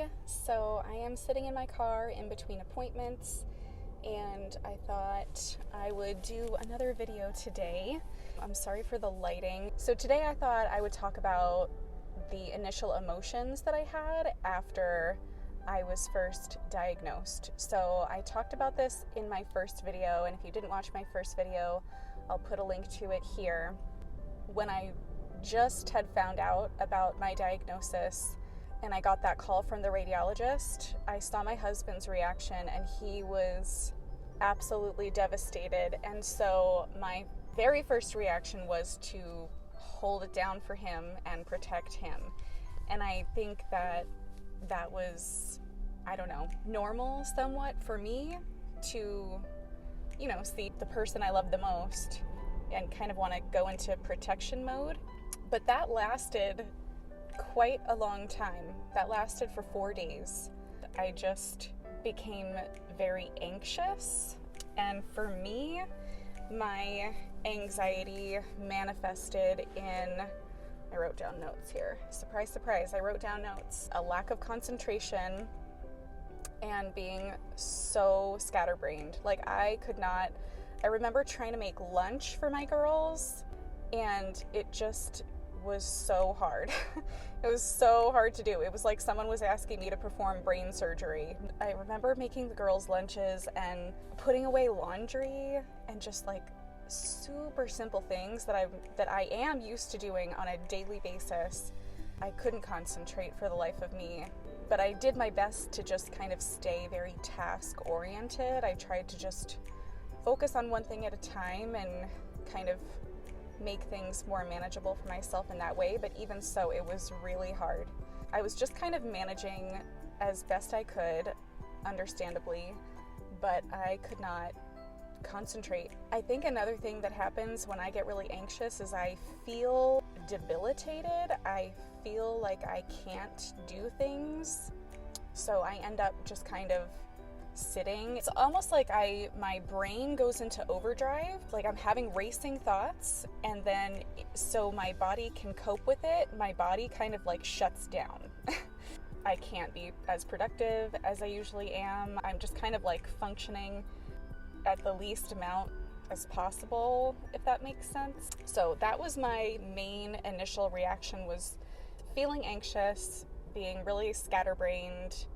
Hi, so I am sitting in my car in between appointments and I thought I would do another video today. I'm sorry for the lighting. So today I thought I would talk about the initial emotions that I had after I was first diagnosed. So I talked about this in my first video, and if you didn't watch my first video, I'll put a link to it here. When I just had found out about my diagnosis and I got that call from the radiologist, I saw my husband's reaction and he was absolutely devastated. And so my very first reaction was to hold it down for him and protect him. And I think that was, I don't know, normal somewhat for me to, see the person I love the most and kind of want to go into protection mode. But that lasted quite a long time. That lasted for 4 days. I just became very anxious, and for me, my anxiety manifested in, I wrote down notes here. Surprise, surprise, I wrote down notes. A lack of concentration and being so scatterbrained. I remember trying to make lunch for my girls, and it just was so hard. It was so hard to do. It was like someone was asking me to perform brain surgery. I remember making the girls' lunches and putting away laundry and just super simple things that I am used to doing on a daily basis. I couldn't concentrate for the life of me, but I did my best to just kind of stay very task oriented. I tried to just focus on one thing at a time and kind of make things more manageable for myself in that way, but even so, it was really hard. I was just kind of managing as best I could, understandably, but I could not concentrate. I think another thing that happens when I get really anxious is I feel debilitated. I feel like I can't do things, so I end up just kind of sitting. It's almost like my brain goes into overdrive, like I'm having racing thoughts, and then so my body can cope with it, my body kind of shuts down. I can't be as productive as I usually am. I'm just kind of functioning at the least amount as possible, if that makes sense. So that was my main initial reaction, was feeling anxious, being really scatterbrained,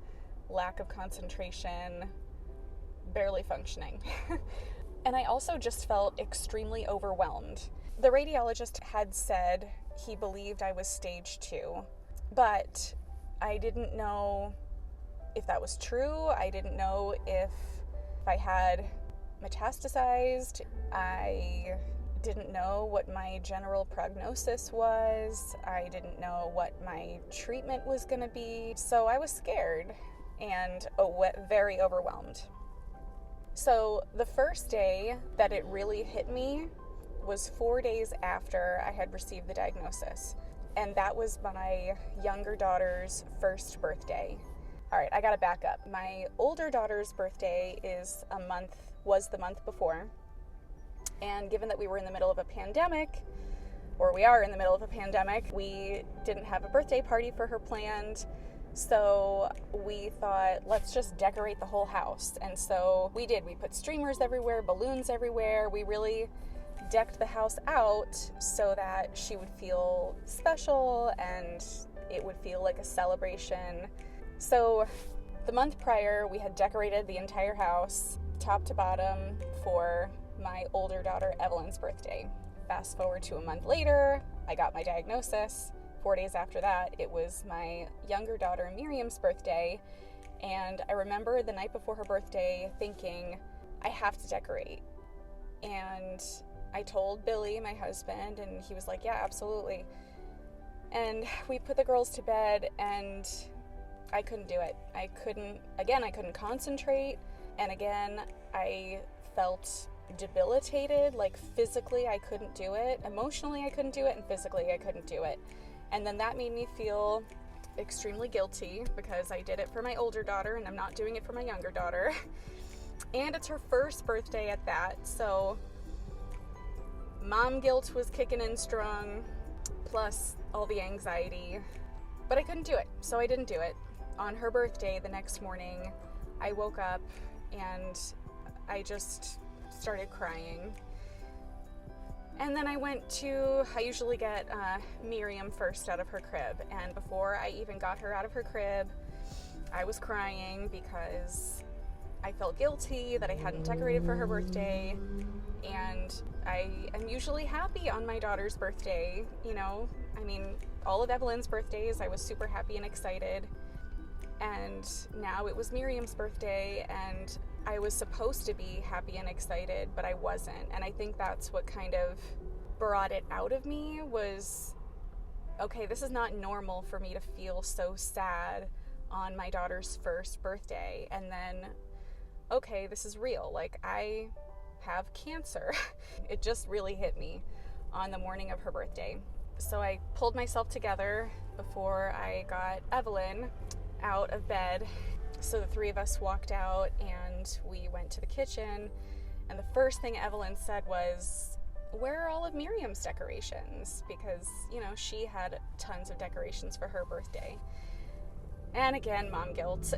lack of concentration, barely functioning. And I also just felt extremely overwhelmed. The radiologist had said he believed I was stage 2, but I didn't know if that was true. I didn't know if I had metastasized. I didn't know what my general prognosis was. I didn't know what my treatment was going to be. So I was scared and very overwhelmed. So the first day that it really hit me was 4 days after I had received the diagnosis. And that was my younger daughter's first birthday. All right, I gotta back up. My older daughter's birthday was the month before. And given that we were in the middle of a pandemic, or we are in the middle of a pandemic, we didn't have a birthday party for her planned. So we thought, let's just decorate the whole house. And so we did. We put streamers everywhere, balloons everywhere. We really decked the house out so that she would feel special and it would feel like a celebration. So the month prior, we had decorated the entire house, top to bottom, for my older daughter Evelyn's birthday. Fast forward to a month later, I got my diagnosis. 4 days after that, it was my younger daughter Miriam's birthday, and I remember the night before her birthday thinking, I have to decorate. And I told Billy, my husband, and he was like, yeah, absolutely. And we put the girls to bed, and I couldn't do it. I couldn't concentrate, and again, I felt debilitated. Physically I couldn't do it, emotionally I couldn't do it, and physically I couldn't do it. And then that made me feel extremely guilty because I did it for my older daughter and I'm not doing it for my younger daughter. And it's her first birthday at that, so mom guilt was kicking in strong, plus all the anxiety. But I couldn't do it, so I didn't do it. on her birthday, the next morning, I woke up and I just started crying. And then I usually get Miriam first out of her crib. And before I even got her out of her crib, I was crying because I felt guilty that I hadn't decorated for her birthday. And I am usually happy on my daughter's birthday, you know. I mean, all of Evelyn's birthdays, I was super happy and excited. And now it was Miriam's birthday, and I was supposed to be happy and excited, but I wasn't. And I think that's what kind of brought it out of me was, okay, this is not normal for me to feel so sad on my daughter's first birthday. And then, okay, this is real. Like, I have cancer. It just really hit me on the morning of her birthday. So I pulled myself together before I got Evelyn out of bed. So the three of us walked out and we went to the kitchen, and the first thing Evelyn said was, "Where are all of Miriam's decorations?" Because, you know, she had tons of decorations for her birthday. And again, mom guilt.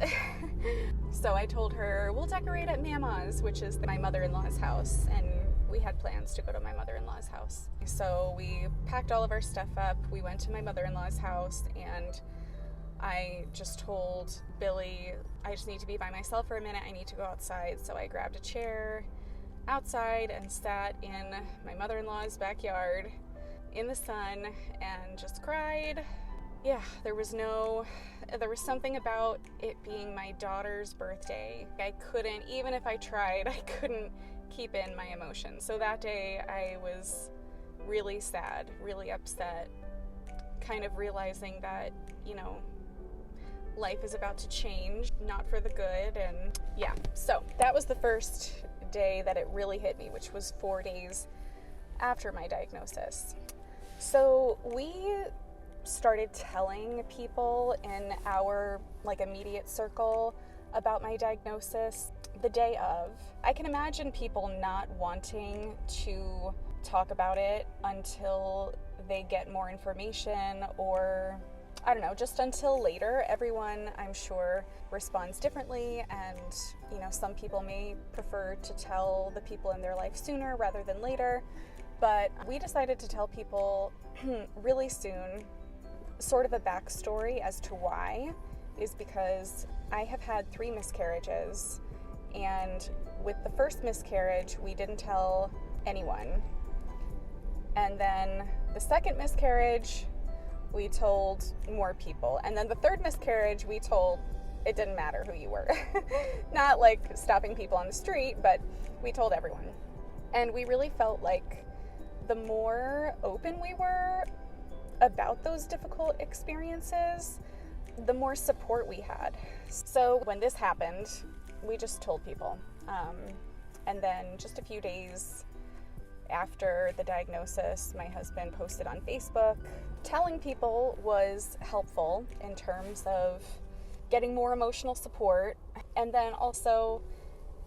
So I told her, we'll decorate at Mama's, which is my mother-in-law's house, and we had plans to go to my mother-in-law's house. So we packed all of our stuff up, we went to my mother-in-law's house, and I just told Billy, I just need to be by myself for a minute, I need to go outside. So I grabbed a chair outside and sat in my mother-in-law's backyard in the sun and just cried. Yeah, there was something about it being my daughter's birthday. I couldn't, even if I tried, I couldn't keep in my emotions. So that day I was really sad, really upset, kind of realizing that, you know, life is about to change, not for the good. And yeah, so that was the first day that it really hit me, which was 4 days after my diagnosis. So we started telling people in our immediate circle about my diagnosis the day of. I can imagine people not wanting to talk about it until they get more information, or I don't know, just until later. Everyone, I'm sure, responds differently, and you know, some people may prefer to tell the people in their life sooner rather than later. But we decided to tell people really soon. Sort of a backstory as to why is because I have had 3 miscarriages, and with the first miscarriage we didn't tell anyone, and then the second miscarriage we told more people, and then the third miscarriage we told, it didn't matter who you were. Not like stopping people on the street, but we told everyone. And we really felt like the more open we were about those difficult experiences, the more support we had. So when this happened, we just told people. And then just a few days after the diagnosis, my husband posted on Facebook. Telling people was helpful in terms of getting more emotional support. And then also,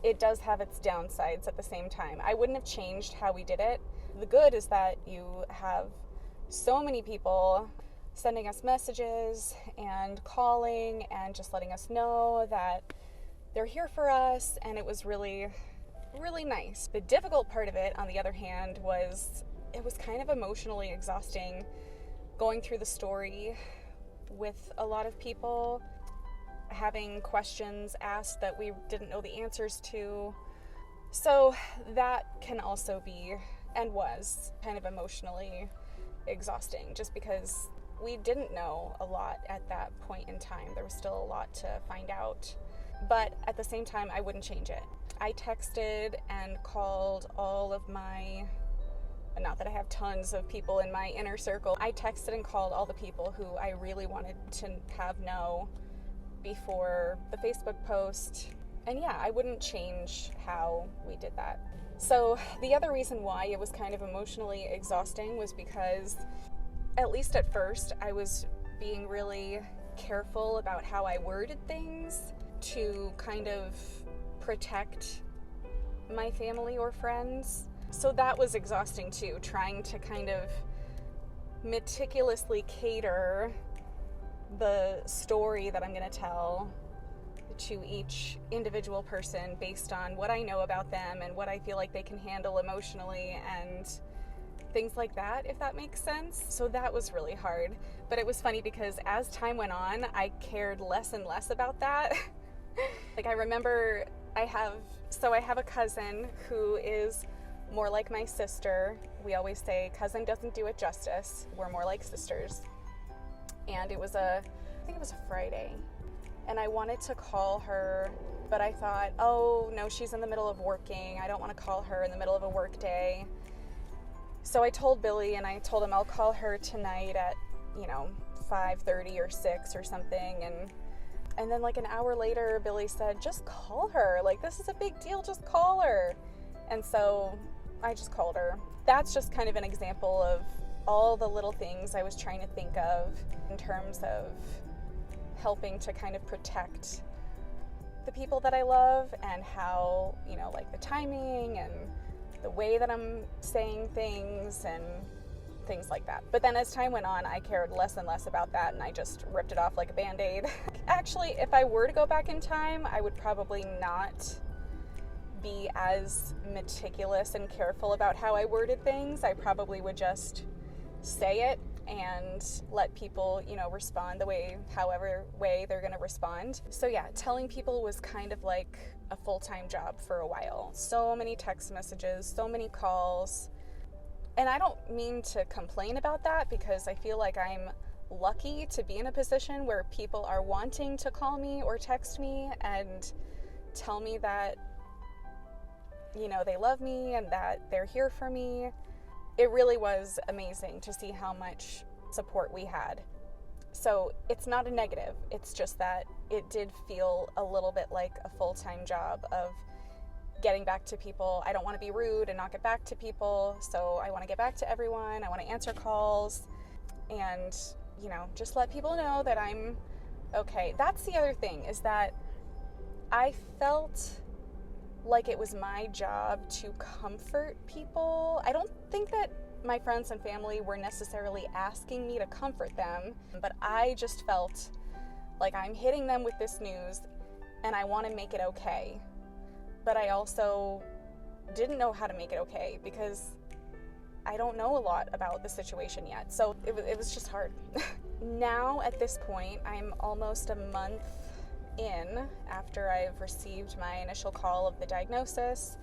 it does have its downsides at the same time. I wouldn't have changed how we did it. The good is that you have so many people sending us messages and calling and just letting us know that they're here for us, and it was really, really nice. The difficult part of it, on the other hand, was it was kind of emotionally exhausting going through the story with a lot of people, having questions asked that we didn't know the answers to. So that can also be, and was, kind of emotionally exhausting, just because we didn't know a lot at that point in time. There was still a lot to find out, but at the same time, I wouldn't change it. I texted and called all of my, not that I have tons of people in my inner circle, I texted and called all the people who I really wanted to have know before the Facebook post. And yeah, I wouldn't change how we did that. So the other reason why it was kind of emotionally exhausting was because, at least at first, I was being really careful about how I worded things to kind of protect my family or friends. So that was exhausting too, trying to kind of meticulously cater the story that I'm going to tell to each individual person based on what I know about them and what I feel like they can handle emotionally and things like that, if that makes sense. So that was really hard. But it was funny because as time went on, I cared less and less about that. Like, I remember I have a cousin who is more like my sister. We always say cousin doesn't do it justice. We're more like sisters. And I think it was a Friday. And I wanted to call her, but I thought, oh no, she's in the middle of working. I don't want to call her in the middle of a work day. So I told Billy, and I told him I'll call her tonight at, 5:30 or 6 or something. And then like an hour later, Billy said, just call her. Like, this is a big deal, just call her. And so I just called her. That's just kind of an example of all the little things I was trying to think of in terms of helping to kind of protect the people that I love, and how, like the timing and the way that I'm saying things and things like that. But then as time went on, I cared less and less about that, and I just ripped it off like a Band-Aid. Actually, if I were to go back in time, I would probably not be as meticulous and careful about how I worded things. I probably would just say it and let people, respond however way they're going to respond. So yeah, telling people was kind of like a full-time job for a while. So many text messages, so many calls. And I don't mean to complain about that, because I feel like I'm lucky to be in a position where people are wanting to call me or text me and tell me that, they love me and that they're here for me. It really was amazing to see how much support we had. So it's not a negative. It's just that it did feel a little bit like a full-time job of getting back to people. I don't want to be rude and not get back to people, so I want to get back to everyone. I want to answer calls and, just let people know that I'm okay. That's the other thing, is that I felt like it was my job to comfort people. I don't think that my friends and family were necessarily asking me to comfort them, but I just felt like I'm hitting them with this news and I want to make it okay. But I also didn't know how to make it okay because I don't know a lot about the situation yet. So it was just hard. Now at this point, I'm almost a month in after I've received my initial call of the diagnosis,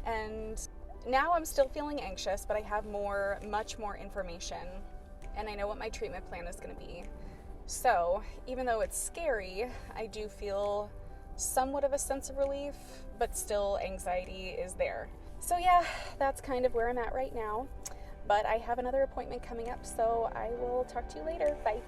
and now I'm still feeling anxious, but I have much more information, and I know what my treatment plan is going to be. So even though it's scary, I do feel somewhat of a sense of relief, but still anxiety is there. So yeah, that's kind of where I'm at right now, but I have another appointment coming up, so I will talk to you later. Bye.